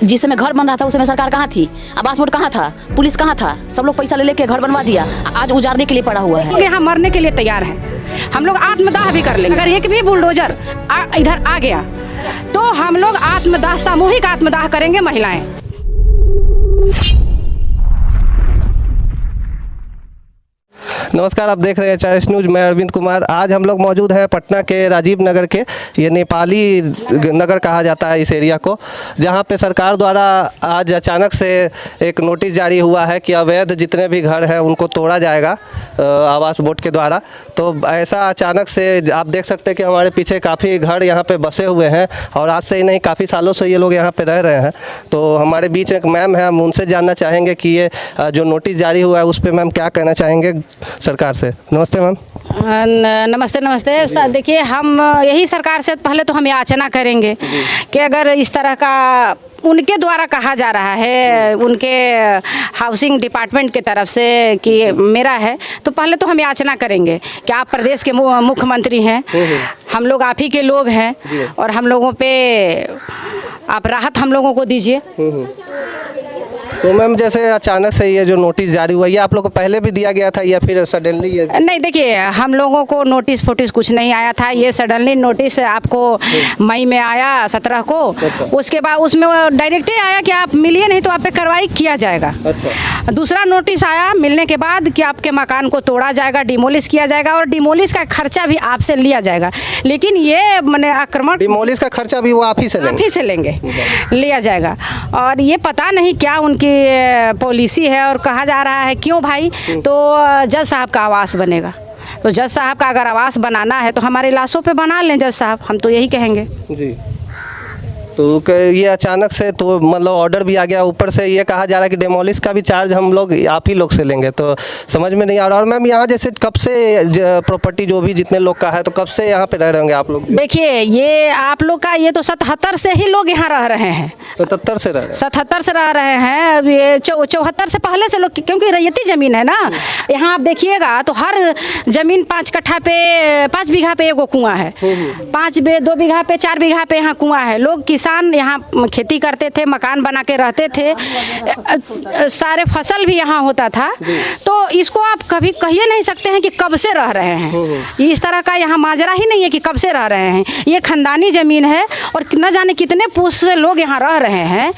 जिस समय घर बन रहा था उस समय सरकार कहाँ थी? आवास बोर्ड कहाँ था? पुलिस कहाँ था? सब लोग पैसा ले लेके घर बनवा दिया, आज उजाड़ने के लिए पड़ा हुआ है। यहाँ मरने के लिए तैयार हैं, हम लोग आत्मदाह भी कर लेंगे। अगर एक भी बुलडोजर इधर आ गया तो हम लोग आत्मदाह, सामूहिक आत्मदाह करेंगे महिलाएं। नमस्कार, आप देख रहे हैं चाइल्ड न्यूज। मैं अरविंद कुमार। आज हम लोग मौजूद हैं पटना के राजीव नगर के, ये नेपाली नगर कहा जाता है इस एरिया को, जहां पे सरकार द्वारा आज अचानक से एक नोटिस जारी हुआ है कि अवैध जितने भी घर हैं उनको तोड़ा जाएगा आवास बोर्ड के द्वारा। तो ऐसा अचानक से आप देख सकते हैं कि हमारे पीछे काफ़ी घर यहाँ पे बसे हुए हैं और आज से ही नहीं, काफ़ी सालों से ये लोग यहाँ पे रह रहे हैं। तो हमारे बीच एक मैम है, हम उनसे जानना चाहेंगे कि ये जो नोटिस जारी हुआ है उस पर मैम क्या कहना चाहेंगे सरकार से। नमस्ते मैम। नमस्ते नमस्ते। देखिए, हम यही सरकार से पहले तो हम याचना करेंगे कि अगर इस तरह का उनके द्वारा कहा जा रहा है, उनके हाउसिंग डिपार्टमेंट के तरफ से कि मेरा है, तो पहले तो हम याचना करेंगे कि आप प्रदेश के मुख्यमंत्री हैं, हम लोग आप ही के लोग हैं और हम लोगों पे आप राहत हम लोगों को दीजिए। तो मैम, जैसे अचानक से ये जो नोटिस जारी हुआ, ये आप लोग को पहले भी दिया गया था या फिर सडनली ये? नहीं, देखिए, हम लोगों को नोटिस फोटिस कुछ नहीं आया था। ये सडनली नोटिस आपको मई में आया 17 को। अच्छा। उसके बाद उसमें डायरेक्ट ही आया कि आप मिलिए, नहीं तो आप पे कार्रवाई किया जाएगा। अच्छा। दूसरा नोटिस आया मिलने के बाद कि आपके मकान को तोड़ा जाएगा, डिमोलिश किया जाएगा और डिमोलिश का खर्चा भी आपसे लिया जाएगा। लेकिन ये मैंने आक्रमण, डिमोलिश का खर्चा भी वो आप ही से लेंगे, लिया जाएगा। और ये पता नहीं क्या उनकी पॉलिसी है और कहा जा रहा है क्यों भाई, तो जज साहब का आवास बनेगा। तो जज साहब का अगर आवास बनाना है तो हमारे लाशों पे बना लें जज साहब, हम तो यही कहेंगे जी। तो ये अचानक से तो मतलब ऑर्डर भी आ गया, ऊपर से ये कहा जा रहा है कि डेमोलिश का भी चार्ज हम लोग आप ही लोग से लेंगे, तो समझ में नहीं आ रहा। और मैम, यहाँ जैसे कब से प्रॉपर्टी जो भी जितने लोग का है, तो कब से यहाँ पे रह रहे होंगे आप लोग? देखिए, ये आप लोग का ये तो 77 से ही लोग यहाँ रह रहे हैं। 77 से रह रहे हैं? 77 से रह रहे हैं। ये 74 से पहले से लोग, क्योंकि रैयती ज़मीन है ना, यहाँ आप देखिएगा तो हर ज़मीन 5 कट्ठा पे 5 बीघा पे एगो कुआं है, 2 बीघा पे 4 बीघा पे यहाँ कुआं है। लोग किसान यहाँ खेती करते थे, मकान बना के रहते थे, सारे फसल भी यहाँ होता था। तो इसको आप कभी कहिए नहीं सकते हैं कि कब से रह रहे हैं। इस तरह का यहाँ माजरा ही नहीं है कि कब से रह रहे हैं। ये खानदानी ज़मीन है और न जाने कितने पुरुष से लोग यहाँ रह रहे हैं।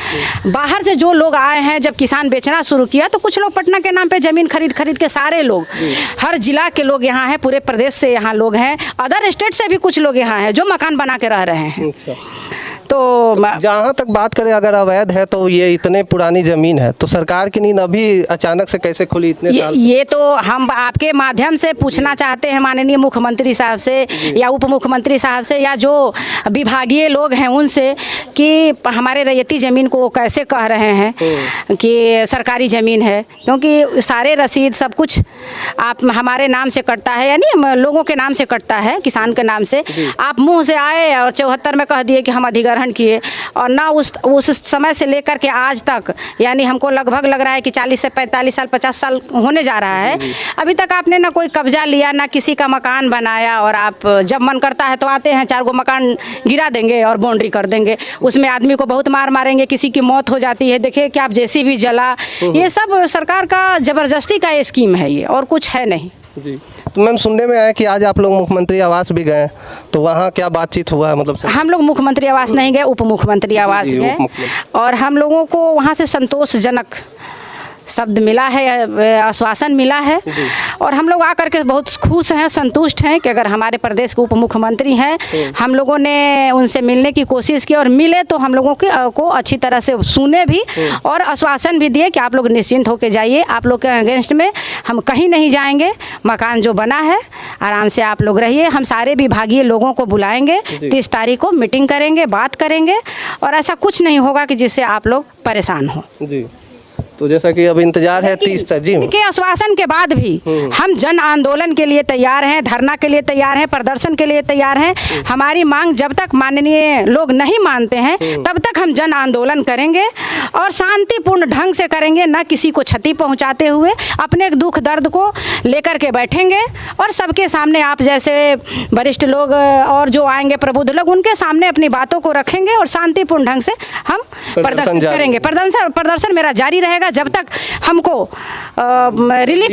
बाहर से जो लोग आए हैं, जब किसान बेचना शुरू किया तो कुछ लोग पटना के नाम पे ज़मीन खरीद के, सारे लोग, हर जिला के लोग यहाँ हैं, पूरे प्रदेश से यहाँ लोग हैं, अदर स्टेट से भी कुछ लोग यहाँ हैं जो मकान बना के रह रहे हैं। तो जहाँ तक बात करें, अगर अवैध है तो ये इतने पुरानी ज़मीन है, तो सरकार की नींद अभी अचानक से कैसे खुली इतने साल? ये तो हम आपके माध्यम से पूछना चाहते हैं माननीय मुख्यमंत्री साहब से या उप मुख्यमंत्री साहब से या जो विभागीय लोग हैं उनसे कि हमारे रैयती ज़मीन को वो कैसे कह रहे हैं कि सरकारी ज़मीन है, क्योंकि सारे रसीद सब कुछ आप हमारे नाम से कटता है, यानी लोगों के नाम से कटता है, किसान के नाम से। आप मुँह से आए और 74 में कह दिए कि हम अधिग्रहण किए, और ना उस समय से लेकर के आज तक, यानी हमको लगभग लग रहा है कि 40 से 45 साल 50 साल होने जा रहा है, अभी तक आपने ना कोई कब्जा लिया, ना किसी का मकान बनाया। और आप जब मन करता है तो आते हैं, 4 गो मकान गिरा देंगे और बाउंड्री कर देंगे, उसमें आदमी को बहुत मार मारेंगे, किसी की मौत हो जाती है। देखिए कि आप जेसीबी जला, ये सब सरकार का जबरदस्ती का स्कीम है ये, और कुछ है नहीं जी। तो मैम, सुनने में आया कि आज आप लोग मुख्यमंत्री आवास भी गए, तो वहाँ क्या बातचीत हुआ है? मतलब हम लोग मुख्यमंत्री आवास नहीं गए, उप मुख्यमंत्री आवास गए, और हम लोगों को वहाँ से संतोषजनक शब्द मिला है, आश्वासन मिला है, और हम लोग आकर के बहुत खुश हैं, संतुष्ट हैं कि अगर हमारे प्रदेश के उप मुख्यमंत्री हैं, हम लोगों ने उनसे मिलने की कोशिश की और मिले तो हम लोगों को अच्छी तरह से सुने भी और आश्वासन भी दिए कि आप लोग निश्चिंत होकर जाइए, आप लोग के अगेंस्ट में हम कहीं नहीं जाएंगे, मकान जो बना है आराम से आप लोग रहिए। हम सारे विभागीय लोगों को बुलाएंगे, 30 तारीख को मीटिंग करेंगे, बात करेंगे, और ऐसा कुछ नहीं होगा कि जिससे आप लोग परेशान हो। जी। तो जैसा कि अब इंतजार है 30 तक। जी के आश्वासन के बाद भी हम जन आंदोलन के लिए तैयार हैं, धरना के लिए तैयार हैं, प्रदर्शन के लिए तैयार हैं। हमारी मांग जब तक माननीय लोग नहीं मानते हैं तब तक हम जन आंदोलन करेंगे और शांतिपूर्ण ढंग से करेंगे, ना किसी को क्षति पहुंचाते हुए अपने दुख दर्द को लेकर के बैठेंगे और सबके सामने आप जैसे वरिष्ठ लोग और जो आएंगे प्रबुद्ध लोग उनके सामने अपनी बातों को रखेंगे और शांतिपूर्ण ढंग से हम प्रदर्शन करेंगे। प्रदर्शन मेरा जारी रहेगा जब तक हमको रिलीफ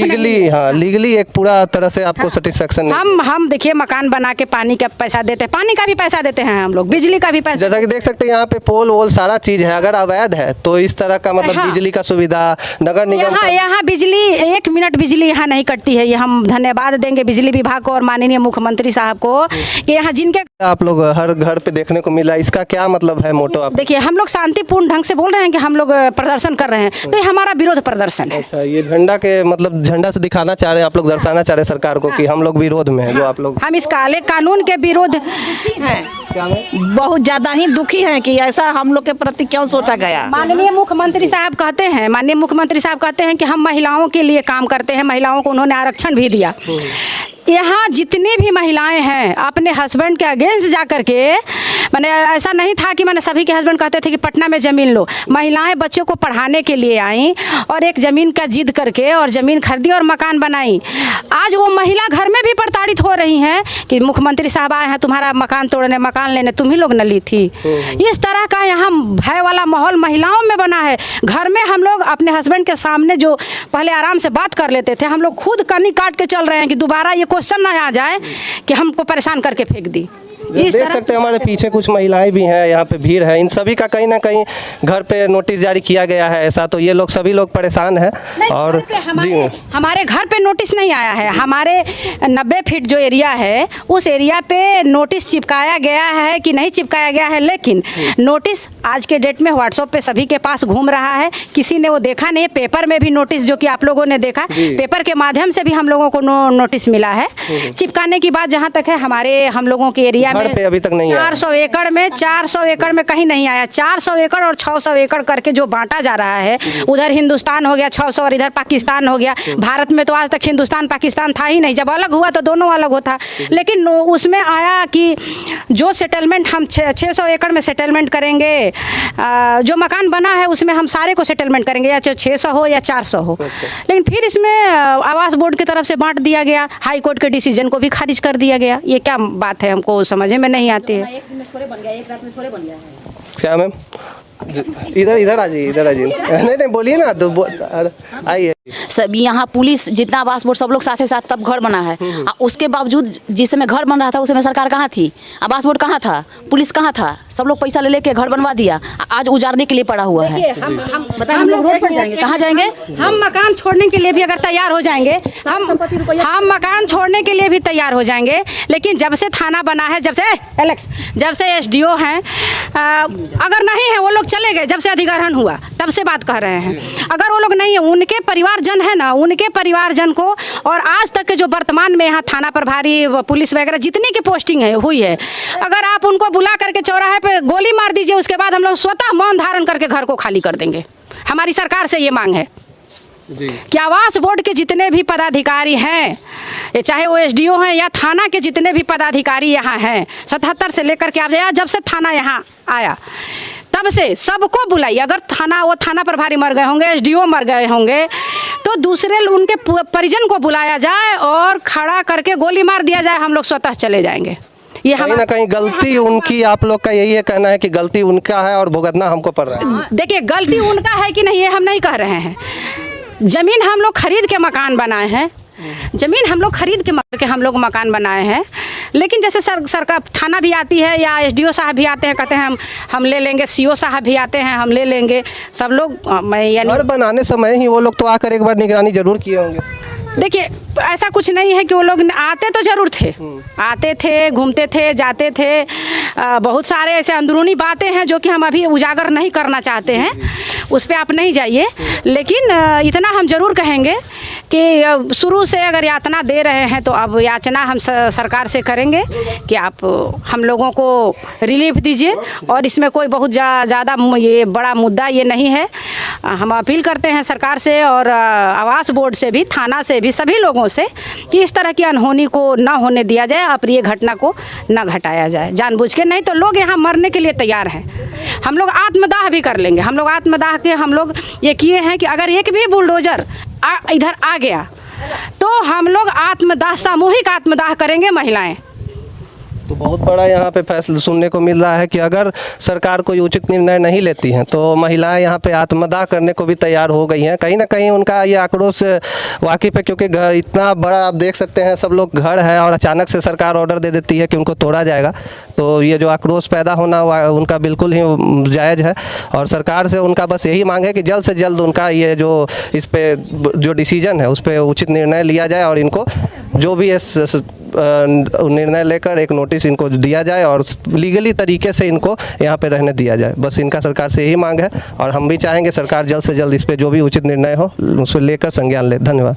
लीगली एक पूरा तरह से आपको सेटिस्फेक्शन हम देखिए मकान बना के पानी का पैसा देते हैं, पानी का भी पैसा देते हैं हम लोग, बिजली का भी पैसा। जैसा कि देख सकते हैं यहाँ पे पोल वोल सारा चीज है, अगर अवैध है तो इस तरह का मतलब बिजली का सुविधा नगर निगम यहाँ बिजली 1 मिनट बिजली यहाँ नहीं कटती है। ये हम धन्यवाद देंगे बिजली विभाग को और माननीय मुख्यमंत्री साहब को कि यहाँ जिनके आप लोग हर घर पे देखने को मिला, इसका क्या मतलब है मोटो? आप देखिए हम लोग शांतिपूर्ण ढंग से बोल रहे हैं कि हम लोग प्रदर्शन कर रहे हैं, तो ये हमारा विरोध प्रदर्शन है। अच्छा, ये झंडा के मतलब झंडा से दिखाना चाह रहे हैं आप लोग, दर्शाना चाह रहे हैं सरकार को कि हम लोग विरोध में हैं। जो आप लोग हम इस काले कानून के विरोध बहुत ज्यादा ही दुखी हैं कि ऐसा हम लोग के प्रति क्यों सोचा गया। माननीय मुख्यमंत्री साहब कहते हैं कि हम महिलाओं के लिए काम करते हैं, महिलाओं को उन्होंने आरक्षण भी दिया। यहाँ जितनी भी महिलाएं हैं अपने हस्बैंड के अगेंस्ट जा कर के, मैंने ऐसा नहीं था कि मैंने सभी के हस्बैंड कहते थे कि पटना में ज़मीन लो। महिलाएं बच्चों को पढ़ाने के लिए आई और एक ज़मीन का जिद करके और ज़मीन खरीदी और मकान बनाई। आज वो महिला घर में भी प्रताड़ित हो रही हैं कि मुख्यमंत्री साहब आए हैं तुम्हारा मकान तोड़ने, मकान लेने, तुम ही लोग न ली थी। इस तरह का यहाँ भय वाला माहौल महिलाओं में बना है। घर में हम लोग अपने हस्बैंड के सामने जो पहले आराम से बात कर लेते थे, हम लोग खुद कनी काट के चल रहे हैं कि दोबारा ये क्वेश्चन ना आ जाए कि हमको परेशान करके फेंक दी। देख सकते हैं हमारे पीछे कुछ महिलाएं भी हैं, यहाँ पे भीड़ है। इन सभी का कहीं ना कहीं घर पे नोटिस जारी किया गया है ऐसा, तो ये लोग सभी लोग परेशान हैं। और हमारे घर पे नोटिस नहीं आया है। हमारे 90 फीट जो एरिया है उस एरिया पे नोटिस चिपकाया गया है कि नहीं चिपकाया गया है, लेकिन नोटिस आज के डेट में व्हाट्सएप पे सभी के पास घूम रहा है। किसी ने वो देखा नहीं। पेपर में भी नोटिस जो कि आप लोगों ने देखा, पेपर के माध्यम से भी हम लोगों को नोटिस मिला है। चिपकाने की बात जहाँ तक है, हमारे हम लोगों के एरिया पे अभी तक नहीं 400 एकड़ में कहीं नहीं आया। 400 एकड़ और 600 एकड़ करके जो बांटा जा रहा है, उधर हिंदुस्तान हो गया 600 और इधर पाकिस्तान हो गया। भारत में तो आज तक हिंदुस्तान पाकिस्तान था ही नहीं। जब अलग हुआ तो दोनों अलग होता, लेकिन उसमें आया कि जो सेटलमेंट हम 600 एकड़ में सेटलमेंट करेंगे, जो मकान बना है उसमें हम सारे को सेटलमेंट करेंगे, या 600 हो या 400 हो। लेकिन फिर इसमें आवास बोर्ड की तरफ से बांट दिया गया, हाई कोर्ट के डिसीजन को भी खारिज कर दिया गया। ये क्या बात है, हमको समझ में नहीं आती है। एक दिन में थोड़े बन गया, एक रात में थोड़े बन गया है। क्या मैम, इधर आ जाइए। नहीं बोलिए ना, तो आइए। सब यहाँ पुलिस जितना आवास बोर्ड सब लोग साथ साथ तब घर बना है। उसके बावजूद जिस समय घर बन रहा था उस समय सरकार कहाँ थी, आवास बोर्ड कहाँ था, पुलिस कहाँ था? सब लोग पैसा ले लेके घर बनवा दिया, आज उजाड़ने के लिए पड़ा हुआ है। बताइए हम लोग रोड पर जाएंगे, कहाँ जाएंगे? हम मकान छोड़ने के लिए भी अगर तैयार हो जाएंगे, हम मकान छोड़ने के लिए भी तैयार हो जाएंगे। लेकिन जब से थाना बना है, जब से SDO हैं, अगर नहीं है वो लोग चले गए। जब से अधिग्रहण हुआ तब से बात कह रहे हैं। अगर वो लोग नहीं है, उनके परिवारजन है ना, उनके परिवारजन को, और आज तक के जो वर्तमान में यहाँ थाना प्रभारी, पुलिस वगैरह जितनी की पोस्टिंग है हुई है, अगर आप उनको बुला करके चौराहे पे गोली मार दीजिए, उसके बाद हम लोग स्वतः मौन धारण करके घर को खाली कर देंगे। हमारी सरकार से ये मांग है कि आवास बोर्ड के जितने भी पदाधिकारी हैं, ये चाहे वो SDO हैं या थाना के जितने भी पदाधिकारी यहाँ हैं, 77 से लेकर के आप जब से थाना यहाँ आया तब से सबको बुलाइए। अगर वो थाना प्रभारी मर गए होंगे, SDO मर गए होंगे, तो दूसरे उनके परिजन को बुलाया जाए और खड़ा करके गोली मार दिया जाए, हम लोग स्वतः चले जाएंगे। ये कहीं ना कहीं गलती उनकी, आप लोग का यही है कहना है कि गलती उनका है और भुगतना हमको पड़ रहा है। देखिए गलती उनका है कि नहीं ये हम नहीं कह रहे हैं। जमीन हम लोग खरीद के मकान बनाए हैं, जमीन हम लोग खरीद के हम लोग मकान बनाए हैं। लेकिन जैसे सरकार थाना भी आती है या SDO साहब भी आते हैं, कहते हैं हम ले लेंगे, CO साहब भी आते हैं हम ले लेंगे। सब लोग घर बनाने समय ही वो लोग तो आकर एक बार निगरानी जरूर किए होंगे। देखिए ऐसा कुछ नहीं है कि वो लोग आते तो जरूर थे, आते थे, घूमते थे, जाते थे। बहुत सारे ऐसे अंदरूनी बातें हैं जो कि हम अभी उजागर नहीं करना चाहते हैं, उस पर आप नहीं जाइए। लेकिन इतना हम जरूर कहेंगे कि शुरू से अगर यातना दे रहे हैं तो अब याचना हम सरकार से करेंगे कि आप हम लोगों को रिलीफ दीजिए। और इसमें कोई बहुत ज़्यादा ये बड़ा मुद्दा ये नहीं है। हम अपील करते हैं सरकार से और आवास बोर्ड से भी, थाना से भी, सभी लोगों से कि इस तरह की अनहोनी को ना होने दिया जाए, अप्रिय घटना को ना घटाया जाए जानबूझ के। नहीं तो लोग यहाँ मरने के लिए तैयार हैं। हम लोग आत्मदाह भी कर लेंगे। हम लोग आत्मदाह के हम लोग ये किए हैं कि अगर एक भी बुलडोजर इधर आ गया तो हम लोग आत्मदाह, सामूहिक आत्मदाह करेंगे महिलाएं। तो बहुत बड़ा यहाँ पे फैसला सुनने को मिल रहा है कि अगर सरकार कोई उचित निर्णय नहीं लेती हैं तो महिलाएं यहाँ पे आत्मदाह करने को भी तैयार हो गई हैं। कहीं ना कहीं उनका ये आक्रोश वाकिफ है, क्योंकि इतना बड़ा आप देख सकते हैं, सब लोग घर है और अचानक से सरकार ऑर्डर दे देती है कि उनको तोड़ा जाएगा। तो ये जो आक्रोश पैदा होना उनका बिल्कुल ही जायज़ है और सरकार से उनका बस यही मांग है कि जल्द से जल्द उनका ये जो इस पर जो डिसीजन है उस पर उचित निर्णय लिया जाए और इनको जो भी निर्णय लेकर एक नोटिस इनको दिया जाए और लीगली तरीके से इनको यहाँ पे रहने दिया जाए। बस इनका सरकार से यही मांग है और हम भी चाहेंगे सरकार जल्द से जल्द इस पे जो भी उचित निर्णय हो उसे लेकर संज्ञान ले। धन्यवाद।